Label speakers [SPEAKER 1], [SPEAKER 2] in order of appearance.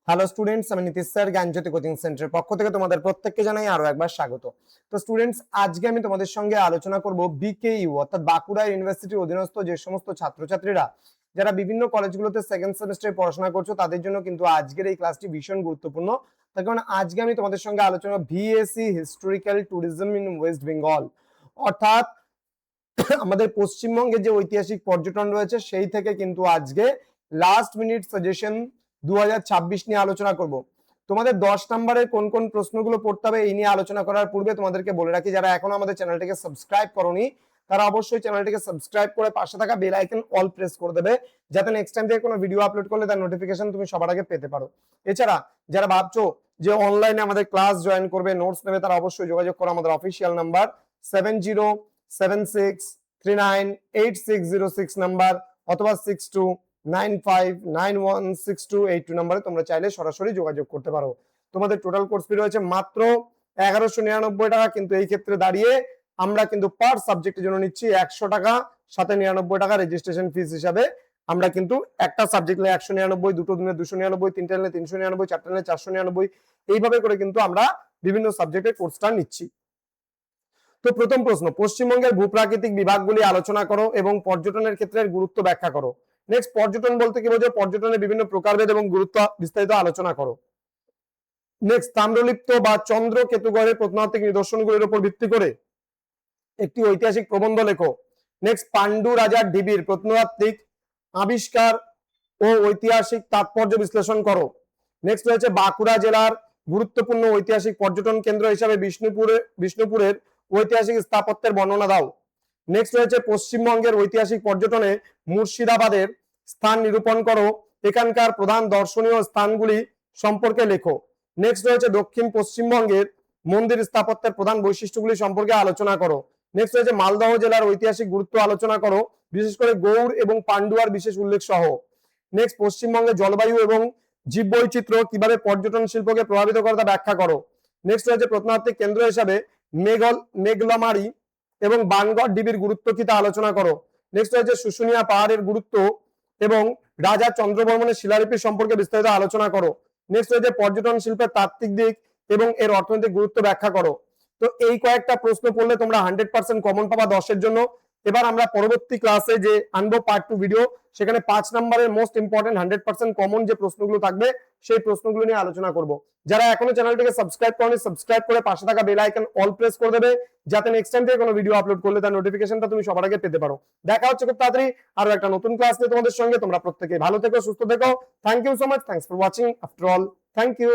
[SPEAKER 1] Hello students, আমি Nitish sir জ্ঞানজ্যোতি coaching সেন্টারের পক্ষ থেকে তোমাদের প্রত্যেককে জানাই আরো একবার স্বাগত। তো স্টুডেন্টস, আজকে আমি তোমাদের সঙ্গে আলোচনা করব বিকেইউ অর্থাৎ বাঁকুড়া ইউনিভার্সিটির অধীনস্থ যে সমস্ত ছাত্রছাত্রীরা যারা বিভিন্ন কলেজগুলোতে সেকেন্ড সেমেস্টারে পড়াশোনা করছো তাদের জন্য কিন্তু আজকের এই ক্লাসটি ভীষণ গুরুত্বপূর্ণ। তার কারণ আজকে আমি তোমাদের সঙ্গে আলোচনা VSC historical tourism in West Bengal, অর্থাৎ আমাদের পশ্চিমবঙ্গে যে ঐতিহাসিক পর্যটন রয়েছে সেই থেকে কিন্তু আজকে লাস্ট মিনিট সাজেশন 2026 নিয়ে আলোচনা করব। তোমাদের 10 নম্বরের কোন কোন প্রশ্নগুলো পড়তে হবে এই নিয়ে আলোচনা করার পূর্বে তোমাদেরকে বলে রাখি, যারা এখনো আমাদের চ্যানেলটিকে সাবস্ক্রাইব করোনি তারা অবশ্যই চ্যানেলটিকে সাবস্ক্রাইব করে পাশে থাকা বেল আইকন অল প্রেস করে দেবে, যাতে নেক্সট টাইম থেকে কোনো ভিডিও আপলোড করলে তার নোটিফিকেশন তুমি সবার আগে পেতে পারো। এছাড়া যারা ভাবছো যে অনলাইনে আমাদের ক্লাস জয়েন করবে, নোটস নেবে, তারা অবশ্যই যোগাযোগ করো আমাদের অফিসিয়াল নাম্বার 7076398606 নাম্বার অথবা 6295916282 নাম্বারে তোমরা চাইলে সরাসরি যোগাযোগ করতে পারো। তোমাদের টোটাল কোর্স ফি রয়েছে মাত্র 1199 টাকা, কিন্তু এই ক্ষেত্রে দাঁড়িয়ে আমরা কিন্তু পার সাবজেক্টের জন্য নিচ্ছি 100 টাকা, সাথে 99 টাকা রেজিস্ট্রেশন ফিস হিসাবে। আমরা কিন্তু একটা সাবজেক্ট নিলে 199, দুটো দিনে 299, তিনটে নিলে 399, চারটে নিলে 499, এইভাবে করে কিন্তু আমরা বিভিন্ন সাবজেক্টের কোর্সটা নিচ্ছি। তো প্রথম প্রশ্ন, পশ্চিমবঙ্গের ভূপ্রাকৃতিক বিভাগগুলি আলোচনা করো এবং পর্যটনের ক্ষেত্রে গুরুত্ব ব্যাখ্যা করো। নেক্সট, পর্যটন বলতে কি বোঝো, পর্যটনের বিভিন্ন প্রকারভেদ এবং গুরুত্ব বিস্তারিত আলোচনা করো। নেক্সট, তাম্রলিপ্ত বা চন্দ্রকেতুগড়ের প্রত্নতাত্ত্বিক নিদর্শনগুলির উপর ভিত্তি করে একটি ঐতিহাসিক প্রবন্ধ লেখো। নেক্সট, পাণ্ডু রাজার ঢিবির প্রত্নতাত্ত্বিক আবিষ্কার ও ঐতিহাসিক তাৎপর্য বিশ্লেষণ করো। নেক্সট রয়েছে বাঁকুড়া জেলার গুরুত্বপূর্ণ ঐতিহাসিক পর্যটন কেন্দ্র হিসাবে বিষ্ণুপুরের ঐতিহাসিক স্থাপত্যের বর্ণনা দাও। নেক্সট রয়েছে পশ্চিমবঙ্গের ঐতিহাসিক পর্যটনে মুর্শিদাবাদের স্থান নিরূপণ করো, এখানকার প্রধান দর্শনীয় স্থানগুলি সম্পর্কে লেখো। নেক্সট রয়েছে দক্ষিণ পশ্চিমবঙ্গের মন্দির স্থাপত্যের প্রধান বৈশিষ্ট্যগুলি সম্পর্কে আলোচনা করো। নেক্সট রয়েছে মালদহ জেলার ঐতিহাসিক গুরুত্ব আলোচনা করো, বিশেষ করে গৌড় এবং পান্ডুয়ার বিশেষ উল্লেখ সহ। নেক্সট, পশ্চিমবঙ্গের জলবায়ু এবং জীববৈচিত্র্য কিভাবে পর্যটন শিল্পকে প্রভাবিত করে তা ব্যাখ্যা করো। নেক্সট রয়েছে প্রত্নতাত্ত্বিক কেন্দ্র হিসাবে মেঘলামারি এবং বানগড় ঢিবির গুরুত্ব কি তা আলোচনা করো। নেক্সট রয়েছে শুশুনিয়া পাহাড়ের গুরুত্ব এবং রাজা চন্দ্রবর্মনের শিলালিপি সম্পর্কে বিস্তারিত আলোচনা করো। নেক্সট রয়েছে পর্যটন শিল্পের তাত্ত্বিক দিক এবং এর অর্থনৈতিক গুরুত্ব ব্যাখ্যা করো। তো এই কয়েকটা প্রশ্ন পড়লে তোমরা 100% কমন পাবা 10-এর জন্য। এবার আমরা পরবর্তী ক্লাসে যে আনবো পার্ট 2 ভিডিও, সেখানে 5 নম্বরের মোস্ট ইম্পর্টেন্ট 100% কমন যে প্রশ্নগুলো থাকবে সেই প্রশ্নগুলো নিয়ে আলোচনা করব। যারা এখনো চ্যানেলটিকে সাবস্ক্রাইব করনি, সাবস্ক্রাইব করে পাশে থাকা বেল আইকন অল প্রেস করে দেবে, যাতে নেক্সট টাইম থেকে কোনো ভিডিও আপলোড করলে তার নোটিফিকেশনটা তুমি সবার আগে পেতে পারো। দেখা হচ্ছে খুব তাড়াতাড়ি আরো একটা নতুন ক্লাস নিয়ে তোমাদের সঙ্গে। তোমরা প্রত্যেকে ভালো থেকো, সুস্থ থেকো। Thank you so much, thanks for watching. After all, thank you.